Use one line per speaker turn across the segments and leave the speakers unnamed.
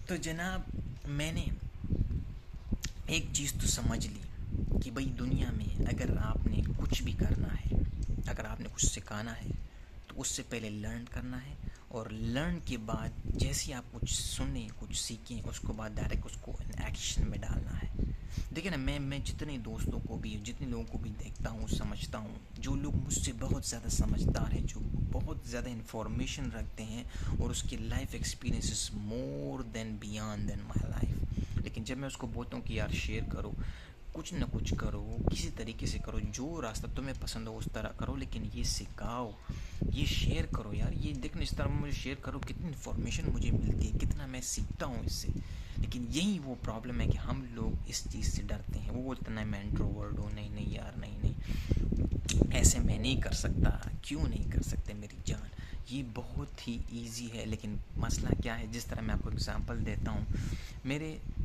तो जनाब, मैंने एक चीज़ तो समझ ली कि भाई दुनिया में अगर आपने कुछ भी करना है, अगर आपने कुछ सिखाना है, तो उससे पहले लर्न करना है। और लर्न के बाद जैसे ही आप कुछ सुने, कुछ सीखें, उसको बाद डायरेक्ट उसको एक्शन में डालना है। देखिए ना, मैं जितने दोस्तों को भी, जितने लोगों को भी देखता हूँ, समझता हूँ, जो लोग मुझसे बहुत ज़्यादा समझदार हैं, जो बहुत ज़्यादा इन्फॉर्मेशन रखते हैं, और उसकी life experience is more than beyond than my life. लेकिन जब मैं उसको बोलता हूँ कि यार शेयर करो, कुछ न कुछ करो, किसी तरीके से करो, जो रास्ता तुम्हें पसंद हो उस तरह करो, लेकिन ये सिखाओ, ये शेयर करो यार, ये देखना, इस तरह मुझे शेयर करो, कितनी इन्फॉर्मेशन मुझे मिलती है, कितना मैं सीखता हूँ इससे। लेकिन यही वो प्रॉब्लम है कि हम लोग इस चीज़ से डरते हैं। वो बोलते हैं ना, मैं इंट्रोवर्ट हूँ, नहीं नहीं यार, नहीं नहीं, ऐसे मैं नहीं कर सकता। क्यों नहीं कर सकते मेरी जान? ये बहुत ही ईजी है। लेकिन मसला क्या है, जिस तरह मैं आपको एग्ज़ाम्पल देता हूँ,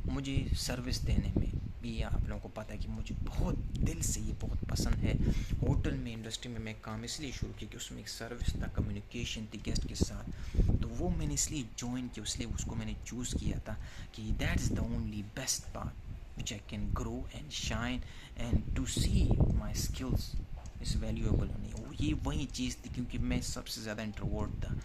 मुझे सर्विस देने में भी, आप लोगों को पता है कि मुझे बहुत दिल से ये बहुत पसंद है। होटल में, इंडस्ट्री में मैं काम इसलिए शुरू किया कि उसमें एक सर्विस था, कम्युनिकेशन थी गेस्ट के साथ। तो वो मैंने इसलिए ज्वाइन किया, इसलिए उसको मैंने चूज़ किया था कि that is the only best part which I can grow and shine and to see my skills is valuable होनी। वो ये वही चीज़ थी, क्योंकि मैं सबसे ज़्यादा इंट्रोवर्ट था,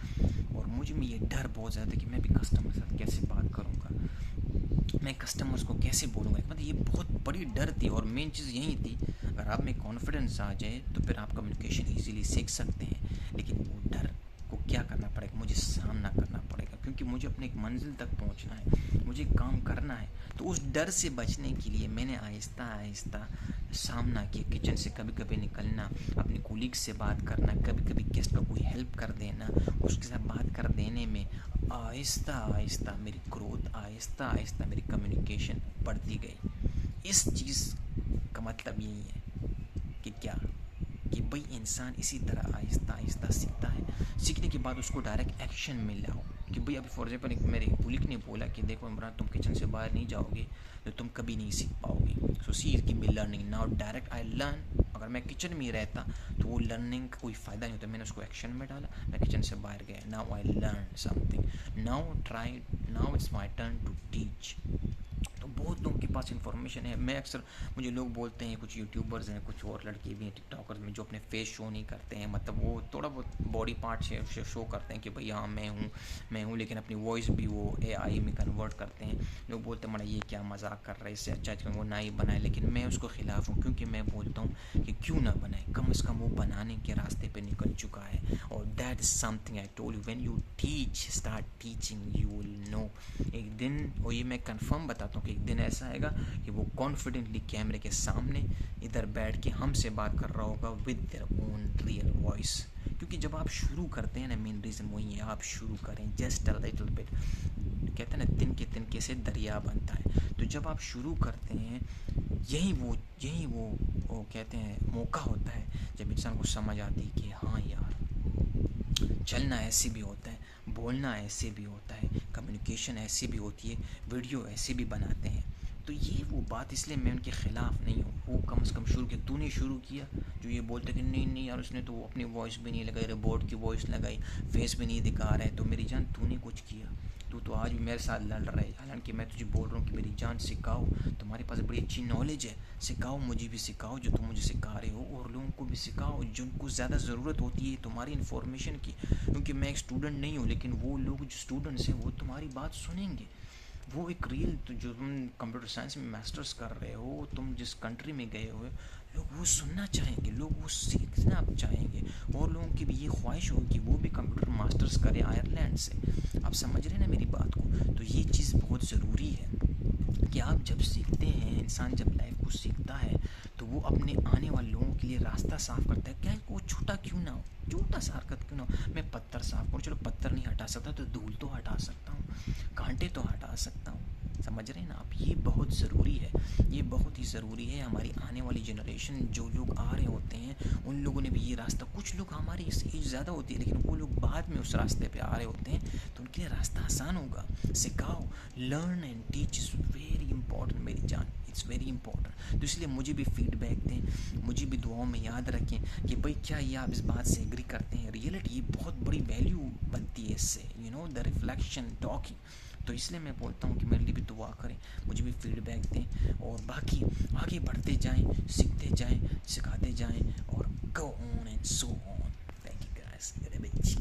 और मुझे में ये डर बहुत ज़्यादा था कि मैं भी कस्टमर के साथ कैसे बात करूँगा, मैं कस्टमर्स को कैसे बोलूँगा। मतलब ये बहुत बड़ी डर थी, और मेन चीज़ यही थी, अगर आप में कॉन्फिडेंस आ जाए तो फिर आप कम्युनिकेशन ईजीली सीख सकते हैं। लेकिन वो डर को क्या करना पड़ेगा, मुझे सामना करना पड़ेगा, क्योंकि मुझे अपने एक मंजिल तक पहुंचना है, मुझे काम करना है। तो उस डर से बचने के लिए मैंने आहिस्ता आहिस्ता सामना किया। किचन से कभी कभी निकलना, अपने कोलीग से बात करना, कभी कभी गेस्ट का कोई हेल्प कर देना, उसके साथ बात कर देने में आहिस्ता आहिस्ता मेरी ग्रोथ, आहिस्ता आहिस्ता मेरी कम्युनिकेशन बढ़ती गई। इस चीज़ का मतलब यही है कि क्या, कि भाई इंसान इसी तरह आहिस्ता आहिस्ता सीखता है। सीखने के बाद उसको डायरेक्ट एक्शन में लाओ। कि भाई अभी फॉर एग्जाम्पल एक मेरे कुलिक ने बोला कि देखो इमरान, तुम किचन से बाहर नहीं जाओगे तो तुम कभी नहीं सीख पाओगे। So see key me learning now, direct I learn. अगर मैं किचन में ही रहता तो वो लर्निंग का कोई फ़ायदा नहीं होता। मैंने उसको एक्शन में डाला, मैं किचन से बाहर गया, now I learn something, now it's my turn to teach. तो बहुत लोगों के पास इन्फॉर्मेशन है। मैं अक्सर, मुझे लोग बोलते हैं, कुछ यूट्यूबर्स हैं, कुछ और लड़के भी हैं टिकटॉकर्स में, जो अपने फेस शो नहीं करते हैं, मतलब वो थोड़ा बहुत बॉडी पार्ट शो करते हैं कि भाई हाँ मैं हूँ, लेकिन अपनी वॉइस भी वो एआई में कन्वर्ट करते हैं। लोग बोलते हैं, मरा ये क्या मजाक कर रहा है, इससे अच्छा वो ना ही बनाए। लेकिन मैं उसको ख़िलाफ़ हूँ, क्योंकि मैं बोलता हूँ कि क्यों ना बनाए, कम से कम वो बनाने के रास्ते पे निकल चुका है। और that is something I told you, when you teach, start teaching, you will know एक दिन। और ये मैं कंफर्म बताता हूँ कि एक दिन ऐसा आएगा कि वो कॉन्फिडेंटली कैमरे के सामने इधर बैठ के हमसे बात कर रहा होगा with their own real voice. क्योंकि जब आप शुरू करते हैं ना, मेन रीज़न वही है, आप शुरू करें जस्ट अ लिटिल बिट। कहते हैं ना, तिनके तिनके से दरिया बनता है। तो जब आप शुरू करते हैं, यही वो कहते हैं मौका होता है, जब इंसान को समझ आती है कि हाँ यार, चलना ऐसे भी होता है, बोलना ऐसे भी होता है, कम्युनिकेशन ऐसी भी होती है, वीडियो ऐसे भी बनाते हैं। तो ये वो बात, इसलिए मैं उनके ख़िलाफ़ नहीं हूँ। वो कम से कम शुरू किया, तूने शुरू किया। जो ये बोलते कि नहीं नहीं यार, उसने तो अपनी वॉइस भी नहीं लगाई, रोबोट की वॉइस लगाई, फेस भी नहीं दिखा रहा है। तो मेरी जान, तूने कुछ किया, तू तो आज भी मेरे साथ लड़ रहा है। हालांकि मैं तुझे बोल रहा हूँ कि मेरी जान सिखाओ, तुम्हारे पास बड़ी अच्छी नॉलेज है, सिखाओ, मुझे भी सिखाओ जो तुम मुझे सिखा रहे हो, और लोगों को भी सिखाओ जिनको ज़्यादा ज़रूरत होती है तुम्हारी इन्फॉर्मेशन की। क्योंकि मैं एक स्टूडेंट नहीं हूँ, लेकिन वो लोग जो स्टूडेंट्स हैं वो तुम्हारी बात सुनेंगे। वो एक रियल, तो जो तुम कंप्यूटर साइंस में मास्टर्स कर रहे हो, तुम जिस कंट्री में गए हो, लोग वो सुनना चाहेंगे, लोग वो सीखना चाहेंगे। और लोगों की भी ये ख्वाहिश होगी कि वो भी कंप्यूटर मास्टर्स करे आयरलैंड से। आप समझ रहे हैं ना मेरी बात को? तो ये चीज़ बहुत ज़रूरी है कि आप जब सीखते हैं, इंसान जब लाइफ को सीखता है, तो वो अपने आने वाले लोगों के लिए रास्ता साफ करता है। क्या वो छोटा क्यों ना हो, छोटा सा हरकत क्यों ना हो। मैं पत्थर साफ करूँ, चलो पत्थर नहीं हटा सकता तो धूल तो हटा सकता हूँ, कांटे तो हटा सकता हूँ। समझ रहे हैं ना आप? ये बहुत ज़रूरी है, ये बहुत ही ज़रूरी है। हमारी आने वाली जनरेशन, जो लोग आ रहे होते हैं, उन लोगों ने भी ये रास्ता, कुछ लोग हमारी एज ज़्यादा होती है, लेकिन वो लोग बाद में उस रास्ते पे आ रहे होते हैं, तो उनके लिए रास्ता आसान होगा। सिखाओ, learn and teach is very important मेरी जान, इट्स वेरी इंपॉर्टेंट। तो इसलिए मुझे भी फीडबैक दें, मुझे भी दुआओं में याद रखें कि भाई क्या ये आप इस बात से एग्री करते हैं। रियलिटी, ये बहुत बड़ी वैल्यू बनती है इससे, द रिफ्लेक्शन, टॉकिंग। तो इसलिए मैं बोलता हूँ कि मेरे लिए भी दुआ करें, मुझे भी फीडबैक दें, और बाकी आगे बढ़ते जाएं, सीखते जाएं, सिखाते जाएं, और go on and so on. Thank you guys.